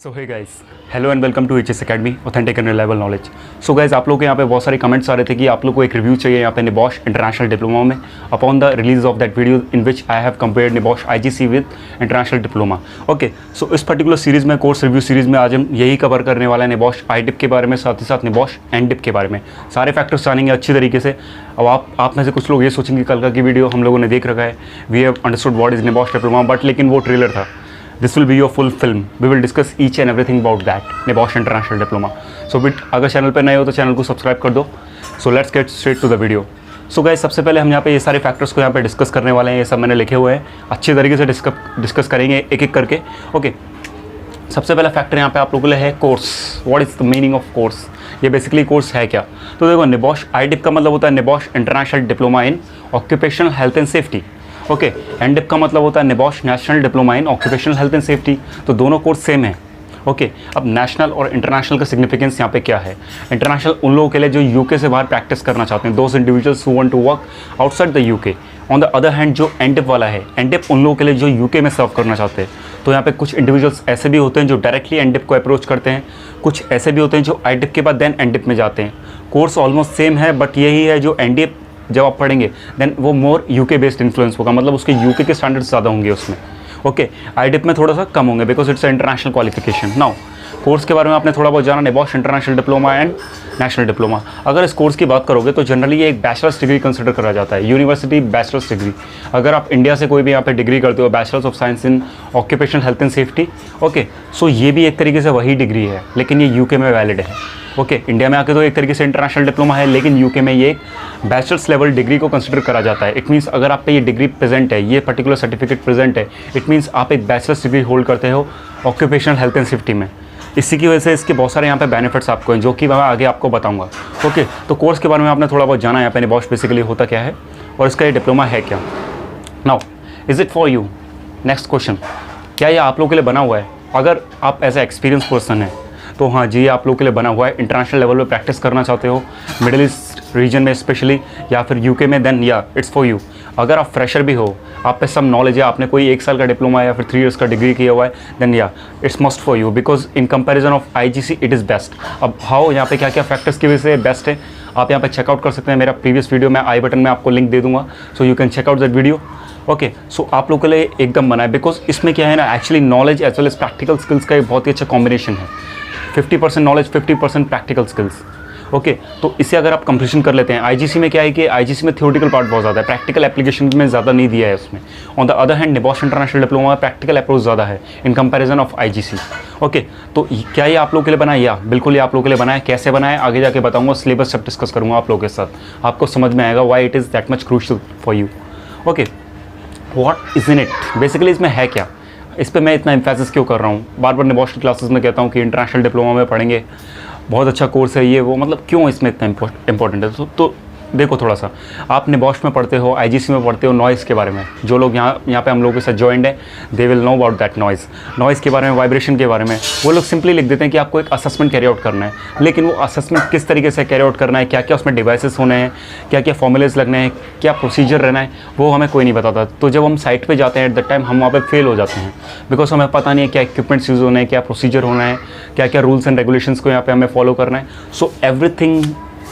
So hey guys, hello and welcome to HS academy authentic and reliable knowledge. So guys, आप लोग के यहाँ पे बहुत सारे कमेंट्स आ रहे थे कि आप लोग को एक रिव्यू चाहिए यहाँ पे निबॉश इंटरनेशनल डिप्लोमा में upon the release of that video in which I have compared NEBOSH IGC with international diploma. Okay, so इस पर्टिकुलर सीरीज़ में, कोर्स रिव्यू सीरीज़ में आज हम यही कवर करने वाला है निबॉश आईडिप के बारे में, साथ ही साथ निबॉश एनडिप के बारे में सारे फैक्टर्स जानेंगे अच्छी तरीके से। अब आप में से कुछ लोग ये सोचेंगे कल का की वीडियो हम लोगों ने देख रखा है, we have understood what is NEBOSH diploma, but लेकिन वो ट्रेलर था। This will be your full film. We will discuss each and everything about that NEBOSH international diploma. So bit अगर चैनल पर नए हो तो चैनल को सब्सक्राइब कर दो। So let's get straight to the video. So guys, सबसे पहले हम यहाँ पे ये सारे फैक्टर्स को यहाँ पे डिस्कस करने वाले हैं। ये सब मैंने लिखे हुए हैं, अच्छे तरीके से डिस्कस करेंगे एक एक करके। ओके, सबसे पहला फैक्टर यहाँ पे आप लोगों के लिए है course. What is the meaning of course? ये बेसिकली कोर्स है क्या? तो देखो, निबॉश आईडिप का मतलब होता है NEBOSH international diploma in occupational health and safety. Okay, NDip का मतलब होता है NEBOSH national diploma in occupational health and safety. तो दोनों कोर्स सेम है। ओके, अब नेशनल और इंटरनेशनल का सिग्निफिकेंस यहाँ पे क्या है? इंटरनेशनल उन लोगों के लिए जो यूके से बाहर प्रैक्टिस करना चाहते हैं, those individuals who want to work outside the UK. On the other hand जो एनडिप वाला है, एनडिप उन लोगों के लिए जो यूके में सर्व करना चाहते हैं। तो यहाँ पे कुछ इंडिविजुअल्स ऐसे भी होते हैं जो डायरेक्टली एनडिप को अप्रोच करते हैं, कुछ ऐसे भी होते हैं जो आईडिप के बाद देन एनडिप में जाते हैं। कोर्स ऑलमोस्ट सेम है, बट यही है जो एनडिप जब आप पढ़ेंगे देन वो मोर यूके बेस्ड इन्फ्लुएंस होगा, मतलब उसके यूके के स्टैंडर्ड्स ज़्यादा होंगे उसमें। ओके, आईडिप में थोड़ा सा कम होंगे because it's international qualification. Now course के बारे में आपने थोड़ा बहुत जाना, NEBOSH international diploma and national diploma. अगर इस कोर्स की बात करोगे तो जनरली ये एक बैचलर्स डिग्री कंसिडर करा जाता है, यूनिवर्सिटी बैचलर्स डिग्री। अगर आप इंडिया से कोई भी यहाँ पे डिग्री करते हो, bachelors of science in occupational health and safety, okay, so ये भी एक तरीके से वही डिग्री है, लेकिन ये यूके में वैलिड है। ओके, इंडिया में आके तो एक तरीके से इंटरनेशनल डिप्लोमा है, लेकिन यूके में ये एक बैचलर्स लेवल डिग्री को कंसिडर करा जाता है। इट मीन्स अगर आप पे ये डिग्री प्रेजेंट है, ये पर्टिकुलर सर्टिफिकेट प्रेजेंट है, इट मीन्स आप एक बैचलर्स डिग्री होल्ड करते हो ऑक्यूपेशनल हेल्थ एंड सेफ्टी में। इसी की वजह से इसके बहुत सारे यहाँ पे बेनिफिट्स आपको हैं, जो कि मैं आगे आपको बताऊंगा। ओके, तो कोर्स के बारे में आपने थोड़ा बहुत जाना यहाँ पे निबॉश बेसिकली होता क्या है और इसका ये डिप्लोमा है क्या। Now is it for you? Next question, क्या ये आप लोगों के लिए बना हुआ है? अगर आप एज ए एक्सपीरियंस पर्सन है तो हाँ जी, ये आप लोगों के लिए बना हुआ है। इंटरनेशनल लेवल पे प्रैक्टिस करना चाहते हो, मिडिल ईस्ट रीजन में स्पेशली, या फिर यूके में, देन या इट्स फॉर यू। अगर आप फ्रेशर भी हो, आप पे सब नॉलेज है, आपने कोई 1 साल का डिप्लोमा या फिर 3 इयर्स का डिग्री किया हुआ है, देन या it's must for you, because in comparison of IGC it is best. अब हाउ, यहाँ पे क्या क्या फैक्टर्स की वजह से बेस्ट है आप यहाँ पे चेकआउट कर सकते हैं। मेरा प्रीवियस वीडियो मैं आई बटन में आपको लिंक दे दूँगा, so you can check out that video. Okay, so आप लोग के लिए एकदम बना है, बिकॉज इसमें क्या है ना, actually knowledge as well as practical skills का एक बहुत ही अच्छा कॉम्बिनेशन है। 50% नॉलेज, 50% प्रैक्टिकल स्किल्स। ओके, तो इसे अगर आप कंप्लीशन कर लेते हैं, आईजीसी में क्या है कि आईजीसी में थ्योरेटिकल पार्ट बहुत ज़्यादा है, प्रैक्टिकल एप्लीकेशन में ज़्यादा नहीं दिया है उसमें। On the other hand NEBOSH international diploma में प्रैक्टिकल अप्रोच ज़्यादा है in comparison of IGC. Okay, तो क्या ये आप लोगों के लिए बना है? या बिल्कुल ये आप लोगों के लिए बना है। कैसे बना है आगे जाके बताऊँगा, सिलेबस सब डिस्कस करूँगा आप लोगों के साथ, आपको समझ में आएगा why it is that much crucial for you. Okay, what is in it? Basically इसमें है क्या, इस पर मैं इतना एम्फेसिस क्यों कर रहा हूँ? बार बार निबॉश की क्लासेस में कहता हूँ कि इंटरनेशनल डिप्लोमा में पढ़ेंगे, बहुत अच्छा कोर्स है ये वो, मतलब क्यों इसमें इतना इंपॉर्टेंट है? तो देखो, थोड़ा सा आप निबॉश में पढ़ते हो, आईजीसी में पढ़ते हो नॉइज़ के बारे में। जो लोग यहाँ पे हम लोगों के साथ जॉइंड है, they will know about that noise के बारे में, वाइब्रेशन के बारे में। वो लोग सिंपली लिख देते हैं कि आपको एक असेसमेंट कैरी आउट करना है, लेकिन वो असेसमेंट किस तरीके से कैरी आउट करना है, क्या क्या उसमें डिवाइसेस होने हैं, क्या क्या फॉर्मूलेज लगने हैं, क्या प्रोसीजर रहना है, वो हमें कोई नहीं बताता। तो जब हम साइट पर जाते हैं एट द टाइम हम वहाँ पर फेल हो जाते हैं, बिकॉज हमें पता नहीं है क्या इक्विपमेंट्स यूज़ होने हैं, क्या प्रोसीजर होना है, क्या क्या रूल्स एंड रेगुलेशंस को यहाँ पे हमें फॉलो करना है। So everything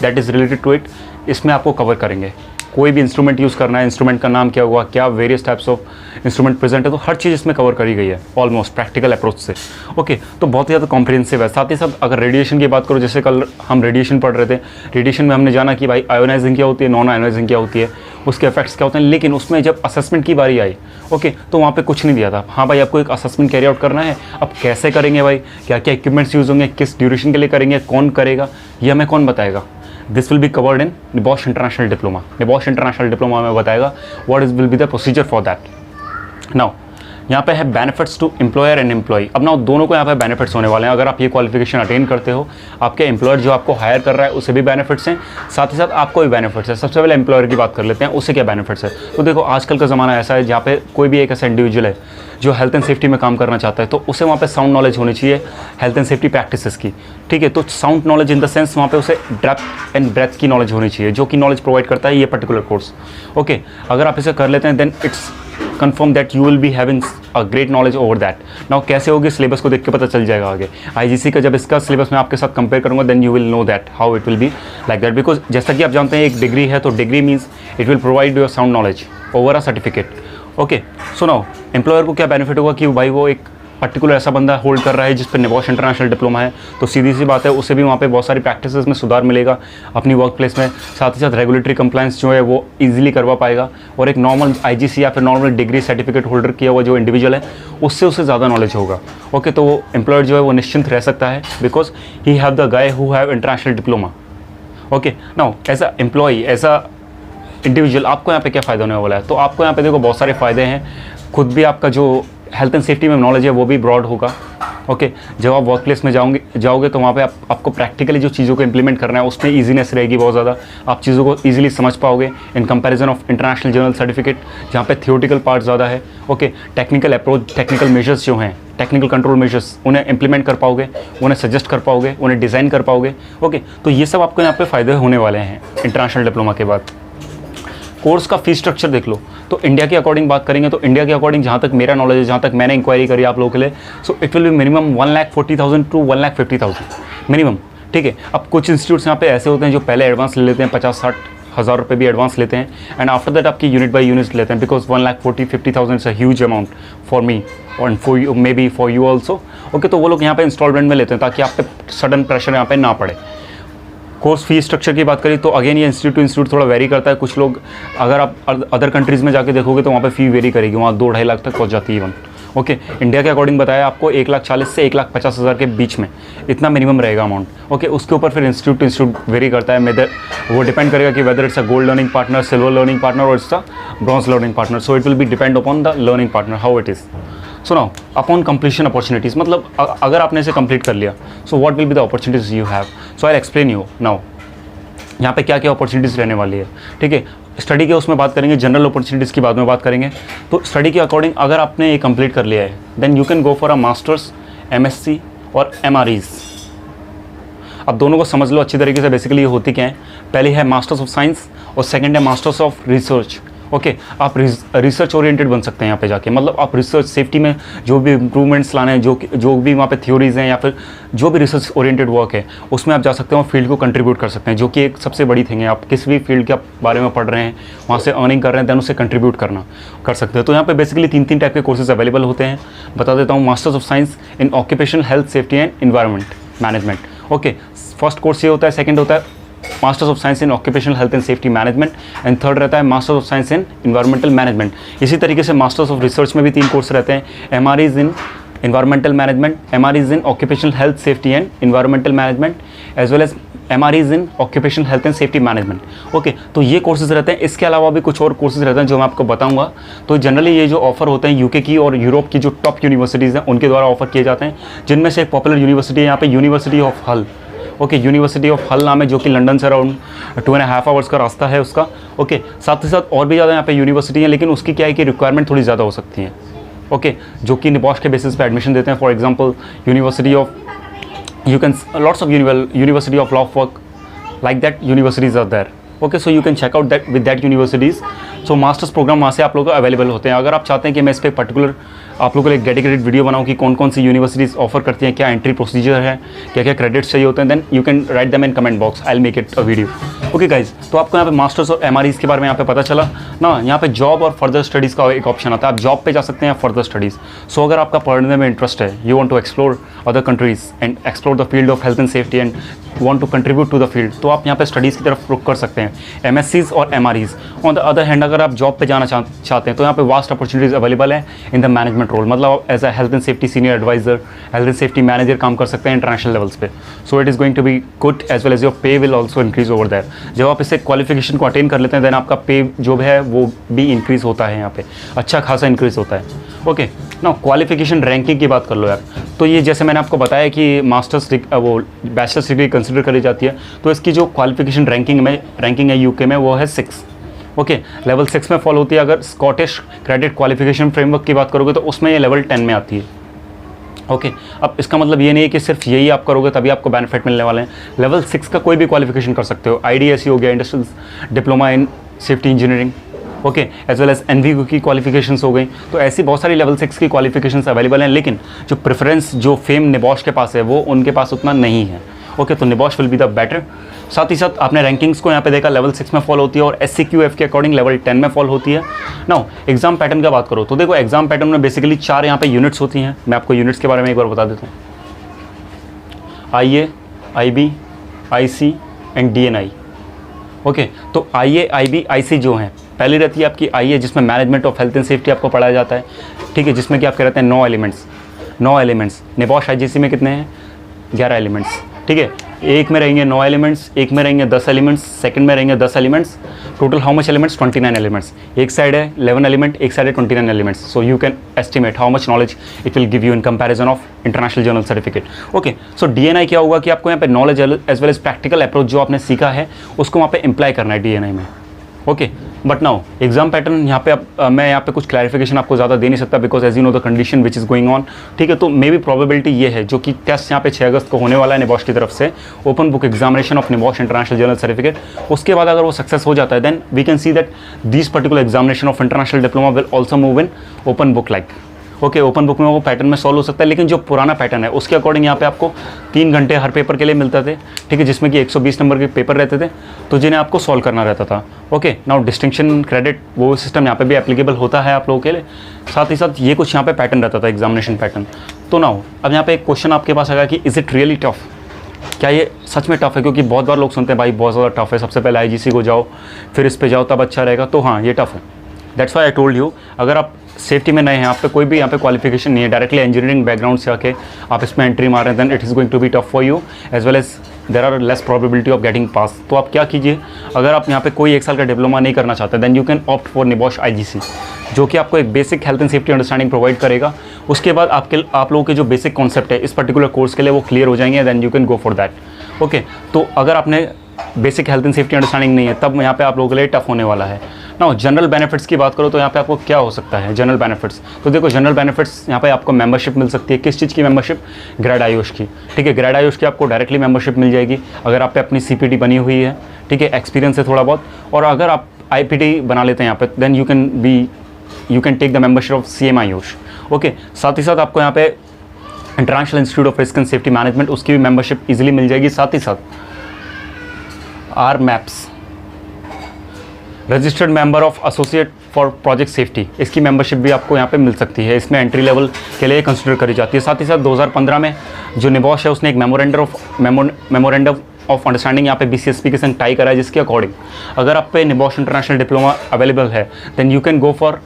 that is related to it इसमें आपको कवर करेंगे। कोई भी इंस्ट्रूमेंट यूज़ करना है, इंस्ट्रूमेंट का नाम क्या हुआ, क्या various types of instrument present है, तो हर चीज़ इसमें कवर करी गई है ऑलमोस्ट प्रैक्टिकल अप्रोच से। ओके, तो बहुत ही ज़्यादा कॉम्प्रिहेंसिव है। साथ ही साथ अगर रेडिएशन की बात करो, जैसे कल हम रेडिएशन पढ़ रहे थे, रेडिएशन में हमने जाना कि भाई आयोनाइजिंग क्या होती है, नॉन आयोनाइजिंग क्या होती है, उसके इफेक्ट्स क्या होते हैं, लेकिन उसमें जब असेसमेंट की बारी आई, ओके, तो वहाँ पे कुछ नहीं दिया था। हाँ भाई, आपको एक असेसमेंट कैरी आउट करना है, अब कैसे करेंगे भाई, क्या क्या इक्विपमेंट्स यूज़ होंगे, किस ड्यूरेशन के लिए करेंगे, कौन करेगा, ये हमें कौन बताएगा? This will be covered in NEBOSH international diploma. NEBOSH international diploma में बताएगा what is will be the procedure for that. Now यहाँ पे है benefits to employer and employ. अब ना दोनों को यहाँ पे बेनिफिट्स होने वाले हैं। अगर आप ये क्वालिफिकेशन अटेन करते हो, आपके एम्प्लॉयर जो आपको हायर कर रहा है उसे भी बेनिफिट्स हैं, साथ ही साथ आपको भी बेनिफिट्स है। सबसे पहले एम्प्लॉयर की बात कर लेते हैं, उससे क्या बेनिफिट्स है। तो देखो, आजकल का ज़माना ऐसा है जहाँ पे कोई भी एक ऐसा इंडिविजुअल है जो हेल्थ एंड सेफ्टी में काम करना चाहता है, तो उसे वहाँ पे साउंड नॉलेज होनी चाहिए हेल्थ एंड सेफ्टी प्रैक्टिसेस की। ठीक है, तो sound knowledge in the sense वहाँ पे उसे डेप्थ एंड ब्रेथ की नॉलेज होनी चाहिए, जो कि नॉलेज प्रोवाइड करता है ये पर्टिकुलर कोर्स। ओके, अगर आप इसे कर लेते हैं then it's confirm that you will be having a great knowledge over that. Now कैसे होगी, सिलेबस को देख के पता चल जाएगा आगे. IGC का जब इसका सिलेबस मैं आपके साथ कंपेयर करूँगा, then you will know that how it will be like that, because जैसा कि आप जानते हैं एक डिग्री है, तो degree means it will provide you a sound knowledge over a certificate. Okay, so now employer को क्या बेनिफिट होगा कि भाई वो एक पर्टिकुलर ऐसा बंदा होल्ड कर रहा है जिस पर निबॉश इंटरनेशनल डिप्लोमा है, तो सीधी सी बात है उसे भी वहाँ पे बहुत सारी प्रैक्टिसेस में सुधार मिलेगा अपनी वर्क प्लेस में. साथ ही साथ रेगुलेटरी कंप्लायंस जो है वो इजीली करवा पाएगा, और एक नॉर्मल IGC या फिर नॉर्मल डिग्री सर्टिफिकेट होल्डर किया हुआ जो इंडिविजुअल है उससे उसे ज़्यादा नॉलेज होगा. ओके, तो वो एम्प्लॉयर जो है वो निश्चिंत रह सकता है, because he have the guy who have international diploma. Okay, now as a employee, as a individual आपको यहाँ पे क्या फ़ायदा होने वाला है? तो आपको यहाँ पे देखो बहुत सारे फ़ायदे हैं. खुद भी आपका जो हेल्थ एंड सेफ्टी में नॉलेज है वो भी ब्रॉड होगा. ओके, जब आप वर्क प्लेस में जाओगे तो वहाँ पे आपको प्रैक्टिकली जो चीज़ों को इंप्लीमेंट करना है उसमें ईजीनेस रहेगी बहुत ज़्यादा. आप चीज़ों को ईजिली समझ पाओगे इन comparison of international journal certificate जहाँ पे थियोटिकल पार्ट ज़्यादा है. Okay, technical approach, technical measures जो हैं, टेक्निकल कंट्रोल मेजर्स, उन्हें इंप्लीमेंट कर पाओगे, उन्हें सजेस्ट कर पाओगे, उन्हें डिज़ाइन कर पाओगे. ओके, तो ये सब आपको यहाँ पे फ़ायदे होने वाले हैं इंटरनेशनल डिप्लोमा के बाद. कोर्स का फीस स्ट्रक्चर देख लो, तो इंडिया के अकॉर्डिंग बात करेंगे तो इंडिया के अकॉर्डिंग जहाँ तक मेरा नॉलेज है, जहाँ तक मैंने इंक्वायरी करी आप लोगों के लिए, सो it will B minimum 1,40,000 to 1,50,000 minimum. ठीक है, अब कुछ इंस्टीट्यूट्स यहाँ पे ऐसे होते हैं जो पहले एडवांस ले लेते हैं, 50-60 हज़ार रुपये भी एडवांस लेते हैं, एंड आफ्टर दैट आपकी यूनिट बाई यूनिट लेते हैं, because 1,40,50,000 is a huge amount for me और for you, maybe for you also. Okay, तो वो लोग यहाँ पे इंस्टॉलमेंट में लेते हैं ताकि आप पे सडन प्रेशर यहाँ पे ना पड़े. कोर्स फी स्ट्रक्चर की बात करें तो अगेन ये इंस्टीट्यूट टू इंस्टीट्यूट थोड़ा वेरी करता है. कुछ लोग अगर आप अदर कंट्रीज़ में जाके देखोगे तो वहाँ पे फ़ी वेरी करेगी, वहाँ 2-2.5 लाख तक पहुँच जाती है इवन. ओके, इंडिया के अकॉर्डिंग बताया आपको 1,40,000 से 1,50,000 के बीच में इतना मिनिमम रहेगा अमाउंट. ओके, उसके ऊपर फिर इंस्टीट्यूट टू इंस्टीट्यूट वेरी करता है. मेदर वो डिपेंड करेगा कि whether it's a gold learning partner, silver learning partner or it's a bronze learning partner. So it will be depend upon the learning partner how it is. So now upon completion opportunities, मतलब अगर आपने इसे complete कर लिया, so what will be the opportunities you have. So I explain you now यहाँ पे क्या क्या अपॉर्चुनिटीज़ रहने वाली है. ठीक है, स्टडी के उसमें बात करेंगे, जनरल अपॉर्चुनिटीज़ की बाद में बात करेंगे. तो स्टडी के अकॉर्डिंग अगर आपने ये कंप्लीट कर लिया है, then you can go for a masters, MSc और MREs. अब दोनों को समझ लो अच्छी तरीके से. बेसिकली ये होती क्या है, पहली है मास्टर्स ऑफ साइंस और सेकंड है मास्टर्स ऑफ रिसर्च. ओके, आप रिसर्च ओरिएंटेड बन सकते हैं यहाँ पे जाके, मतलब आप रिसर्च सेफ्टी में जो भी इम्प्रूवमेंट्स लाने हैं, जो भी वहाँ पे थ्योरीज़ हैं या फिर जो भी रिसर्च ओरिएंटेड वर्क है उसमें आप जा सकते हो, फील्ड को कंट्रीब्यूट कर सकते हैं, जो कि एक सबसे बड़ी थिंग है. आप किसी भी फील्ड के बारे में पढ़ रहे हैं, वहाँ से अर्निंग कर रहे हैं, दैन उसे कंट्रीब्यूट कर सकते हैं. तो यहाँ पे बेसिकली 3 टाइप के कोर्सेज अवेलेबल होते हैं. बता देता हूँ, masters of science in occupational health safety and environment management. Okay, first course ये होता है. सेकेंड होता है masters of science in occupational health and safety management, and third रहता है masters of science in environmental management. इसी तरीके से मास्टर्स ऑफ रिसर्च में भी 3 कोर्स रहते हैं. MREs in environmental management, MREs in occupational health safety and environmental management, as well as MREs in occupational health and safety management. Okay, तो ये courses रहते हैं. इसके अलावा भी कुछ और कोर्सेज रहते हैं जो मैं आपको बताऊंगा. तो जनरली ये जो ऑफर होते हैं UK की और यूरोप की जो टॉप यूनिवर्सिटीज़ हैं उनके द्वारा ऑफर किए जाते हैं, जिनमें से एक पॉपुलर यूनिवर्सिटी है यहाँ पे, यूनिवर्सिटी ऑफ हल. ओके, यूनिवर्सिटी ऑफ हल नाम है, जो कि लंदन से अराउंड 2.5 आवर्स का रास्ता है उसका. ओके, साथ ही साथ और भी ज़्यादा यहाँ पे यूनिवर्सिटी हैं, लेकिन उसकी क्या है कि रिक्वायरमेंट थोड़ी ज़्यादा हो सकती है. ओके, जो कि निबॉश के बेसिस पे एडमिशन देते हैं. For example university of, you can lots of university of law work like that universities are there. Okay, so you can check out that with that universities. So masters programme वहाँ से आप लोगों को available होते हैं. अगर आप चाहते हैं कि मैं इस पर पर्टिकुलर आप लोगों को एक डेडिकेटेड वीडियो बनाऊँ कि कौन कौन सी यूनिवर्सिटीज़ ऑफर करती हैं, क्या एंट्री प्रोसीजर है, क्या क्या क्रेडिट्स चाहिए होते हैं, then you can write them in comment box, I will make it a video. Okay guys, तो आपको यहाँ पे मास्टर्स और MREs के बारे में यहाँ पे पता चला ना. यहाँ पे जॉब और फर्दर स्टडीज़ का एक ऑप्शन आता है. आप जॉब पे जा सकते हैं, फर्दर स्टडीज़. सो अगर आपका पढ़ने में इंटरेस्ट है, you want to explore other countries and explore the field of health and safety and want to contribute to the field, तो आप यहाँ पे स्टडीज़ की तरफ रुख कर सकते हैं, MSCs और MREs. On the other hand अगर आप जॉब पे जाना चाहते हैं तो यहाँ पे वास्ट अपॉर्चुनिटीज़ अवेलेबल है इन द मैनेजमेंट रोल. मतलब as a health and safety senior advisor, health and safety manager काम कर सकते हैं इंटरनेशनल लेवल्स पे. So it is going to be good as well as your pay will also increase over that. जब आप इसे qualification को attain कर लेते हैं, देन आपका पे जो है वो भी इंक्रीज़ होता है, यहाँ पे अच्छा खासा इंक्रीज़ होता है. ओके, ना क्वालिफिकेशन रैंकिंग की बात कर लो यार. तो ये जैसे मैंने आपको बताया कि मास्टर्स वो बैचलर्स डिग्री कंसिडर करी जाती है, तो इसकी जो क्वालिफिकेशन रैंकिंग है UK में वो है 6. ओके, लेवल 6 में फॉलो होती है. अगर स्कॉटिश क्रेडिट क्वालिफिकेशन फ्रेमवर्क की बात करोगे तो उसमें ये लेवल 10 में आती है. ओके, अब इसका मतलब ये नहीं है कि सिर्फ यही आप करोगे तभी आपको बेनिफिट मिलने वाले हैं. लेवल 6 का कोई भी क्वालिफिकेशन कर सकते हो. IDSE हो गया, industrial diploma in safety engineering. Okay, as well as NVQ की क्वालिफिकेशंस हो गई। तो ऐसी बहुत सारी लेवल 6 की क्वालिफिकेशंस अवेलेबल हैं, लेकिन जो प्रेफरेंस जो फेम निबॉश के पास है वो उनके पास उतना नहीं है। ओके, तो निबॉश विल बी द बेटर। साथ ही साथ आपने रैंकिंग्स को यहाँ पे देखा, लेवल 6 में फॉलो होती है और SCQF के अकॉर्डिंग लेवल 10 में फॉलो होती है। नाउ एग्जाम पैटर्न का बात करो तो देखो, एग्जाम पैटर्न में बेसिकली 4 यहाँ पे यूनिट्स होती हैं। मैं आपको यूनिट्स के बारे में एक बार बता देता हूँ। IA, IB, IC and DNI। Okay, तो IA, IB, IC जो हैं, पहली रहती है आपकी IA, जिसमें management of health and safety आपको पढ़ाया जाता है। ठीक है, जिसमें कि आपके रहते हैं 9 एलिमेंट्स। निबॉश IGC में कितने हैं? 11 एलिमेंट्स। ठीक है, एक में रहेंगे 9 एलिमेंट्स, एक में रहेंगे 10 एलिमेंट्स, सेकंड में रहेंगे 10 elements. Total how much elements? 29 elements. एक साइड है 11 एलिमेंट, एक साइड है 29 elements. So you can estimate how much knowledge it will give you in comparison of international journal certificate. Okay, so DNI क्या होगा कि आपको यहाँ पे knowledge as well as practical approach जो आपने सीखा है उसको वहाँ पे इम्प्लाई करना है DNI में। Okay, but now exam pattern यहाँ पे मैं यहाँ पे कुछ क्लैरिफिकेशन आपको ज़्यादा दे नहीं सकता, because as you know the condition which is going on. ठीक है, तो मे बी प्रोबेबिलिटी ये है जो कि टेस्ट यहाँ पे 6 अगस्त को होने वाला है निबॉश की तरफ से, open book examination of NEBOSH international journal certificate. उसके बाद अगर वो सक्सेस हो जाता है then we can see that this particular examination of international diploma will also move in open book like. Okay, open book में वो पैटर्न में सॉल्व हो सकता है, लेकिन जो पुराना पैटर्न है उसके अकॉर्डिंग यहाँ पे आपको 3 घंटे हर पेपर के लिए मिलते थे। ठीक है, जिसमें कि 120 नंबर के पेपर रहते थे, तो जिन्हें आपको सॉल्व करना रहता था। ओके, नाउ डिस्टिंक्शन क्रेडिट वो सिस्टम यहाँ पे भी एप्लीकेबल होता है आप लोगों के लिए। साथ ही साथ ये कुछ यहाँ पे पैटर्न रहता था, एग्जामिनेशन पैटर्न। तो नाउ अब यहाँ पे एक क्वेश्चन आपके पास आएगा कि इज़ इट रियली टफ? क्या ये सच में टफ है? क्योंकि बहुत बार लोग सुनते हैं भाई बहुत ज़्यादा टफ है, सबसे पहले IGC को जाओ फिर इस पे जाओ तब अच्छा रहेगा। तो हाँ, ये टफ है। That's why I told you, अगर आप सेफ्टी में नए हैं, आप पे कोई भी यहाँ पे क्वालिफिकेशन नहीं है, डायरेक्टली इंजीनियरिंग बैकग्राउंड से आके आप इसमें एंट्री मार रहे हैं, then it is going to be tough for you as well as there are less probability of getting pass. तो आप क्या कीजिए, अगर आप यहाँ पे कोई 1 साल का डिप्लोमा नहीं करना चाहते then you can opt for NEBOSH IGC, जो कि आपको एक basic health and safety understanding provide करेगा। उसके बाद आप लोगों के जो बेसिक कॉन्सेप्ट है इस पर्टिकुलर कोर्स के लिए वो क्लियर हो जाएंगे, then you can go for that. Okay, तो अगर आपने basic health and safety understanding नहीं है तब यहाँ पे आप लोगों के लिए टफ होने वाला है। नाउ जनरल बेनिफिट्स की बात करो तो यहाँ पे आपको क्या हो सकता है जनरल बेनिफिट्स? तो देखो, जनरल बेनिफिट्स यहाँ पे आपको मेंबरशिप मिल सकती है। किस चीज़ की मेंबरशिप? ग्रेड आयुष की। ठीक है, ग्रेड आयुष की आपको डायरेक्टली मेंबरशिप मिल जाएगी अगर आप पे अपनी CPT बनी हुई है। ठीक है, एक्सपीरियंस है थोड़ा बहुत, और अगर आप IPT बना लेते हैं यहाँ पे then you can take the membership of CM आयुष। ओके, साथ ही साथ आपको यहाँ पे international institute of risk and safety management उसकी भी मेंबरशिप ईजिली मिल जाएगी। साथ ही साथ RMAPS, registered member of associate for project safety, इसकी मेंबरशिप भी आपको यहाँ पे मिल सकती है। इसमें एंट्री लेवल के लिए कंसिडर करी जाती है। साथ ही साथ 2015 में जो निबॉश है उसने एक मेमोरेंडम ऑफ अंडरस्टैंडिंग यहाँ पे BCSP के संग टाई करा है, जिसके अकॉर्डिंग अगर आप पे निबॉश इंटरनेशनल डिप्लोमा अवेलेबल है then you can go for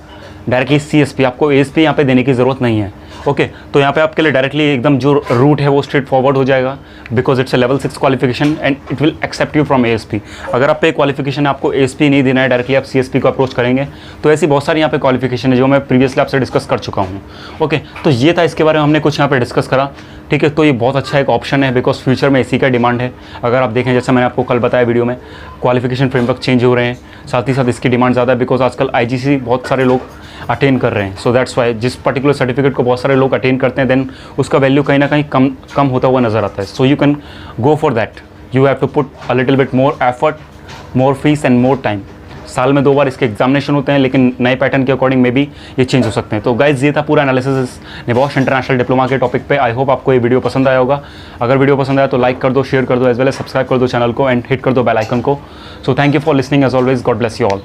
directly CSP, आपको ASP यहाँ पे देने की ज़रूरत नहीं है। ओके, तो यहाँ पे आपके लिए डायरेक्टली एकदम जो रूट है वो स्ट्रेट फॉरवर्ड हो जाएगा, because it's a level 6 qualification and it will accept you from ASP। अगर आप पे क्वालिफिकेशन आपको ASP नहीं देना है, डायरेक्टली आप CSP को अप्रोच करेंगे। तो ऐसी बहुत सारी यहाँ पे क्वालिफिकेशन है जो मैं प्रीवियसली आपसे डिस्कस कर चुका हूँ। ओके, तो ये था, इसके बारे में हमने कुछ यहाँ पे डिस्कस करा। ठीक है, तो ये बहुत अच्छा एक ऑप्शन है बिकॉज फ्यूचर में इसी का डिमांड है। अगर आप देखें, जैसे मैंने आपको कल बताया वीडियो में, क्वालिफिकेशन फ्रेमवर्क चेंज हो रहे हैं, साथ ही साथ इसकी डिमांड ज़्यादा है बिकॉज आजकल IGC बहुत सारे लोग अटेन कर रहे हैं। सो दैट्स वाई जिस पर्टिकुलर सर्टिफिकेट को बहुत सारे लोग अटेन करते हैं देन उसका वैल्यू कहीं ना कहीं कम होता हुआ नजर आता है। So you can go for that, you have to put a little bit more effort, more fees and more time. साल में 2 बार इसके एग्जामिनेशन होते हैं, लेकिन नए पैटर्न के अकॉर्डिंग में भी ये चेंज हो सकते हैं। तो गाइज, ये था पूरा एनालिसिस निबॉश इंटरनेशनल डिप्लोमा के टॉपिक पे। आई होप आपको ये वीडियो पसंद आया होगा। अगर वीडियो पसंद आया तो लाइक कर दो, शेयर कर दो, एज वेल एज सब्सक्राइब कर दो चैनल को एंड हिट कर दो बेल आइकन को। So thank you for listening as always, God bless you all.